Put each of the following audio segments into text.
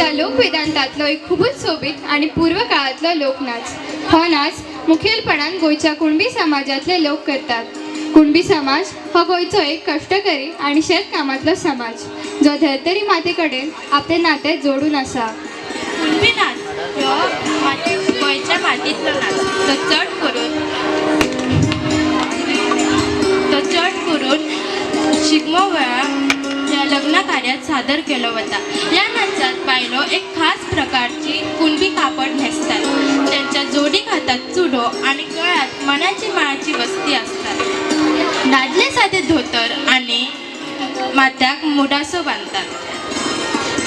गोंयच्या लोकवेदांतांतलो एक खूबच सोबीत आणि पूर्व काळांतलो लोकनाच. हो नाच मुखेलपणान गोंयच्या कुणबी समाजांतले लोक करतात. कुणबी समाज हो गोंयचो एक कश्टकरी आणि शेतकामांतलो समाज जो धर्तरी माते कडेन आपले नाते जोडून आसा. कुणबी नाच ह्यो गोंयच्या मातींतलो नाच. तो चड करून शिगमो वेळा या लग्न कार्यात सादर केलो वता. या नाचात बायलो एक खास प्रकारची कुणबी कापड न्हेसतात. त्यांच्या जोडीक हातात चुडो आणि गळ्यात मण्याची माळाची वस्ती असतात. दादले साधे धोतर आणि माथ्याक मुडासो बांधतात.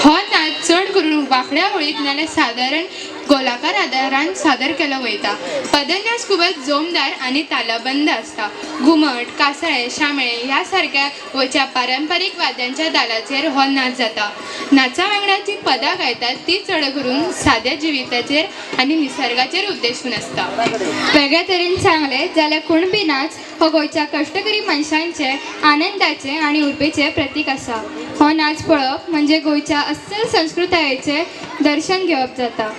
हो नाच चड करून वांकड्या वळीत नाल्यार सादारण गोलाकार आदारान सादर केलो वयता. पदन्यास खूबच जोमदार आणि तालबंद आसता. घुमट, कासळे, शामेळे ह्या सारक्या गोंयच्या पारंपारीक वाद्यांच्या तालाचेर हो नाच जाता. नाचा वांगडा जी पदां गायतात ती चड करून साद्या जिविताचेर आणि निसर्गाचेर उद्देशून आसता. वेगळ्या तरेन सांगले जाल्यार कुणबी नाच हो गोंयच्या कश्टकरी मनशांचे आनंदाचे आणि उर्बेचे प्रतीक आसा. हो नाच पळोवप म्हणजे गोंयच्या अस्सल संस्कृतायेचे दर्शन घेवप जाता.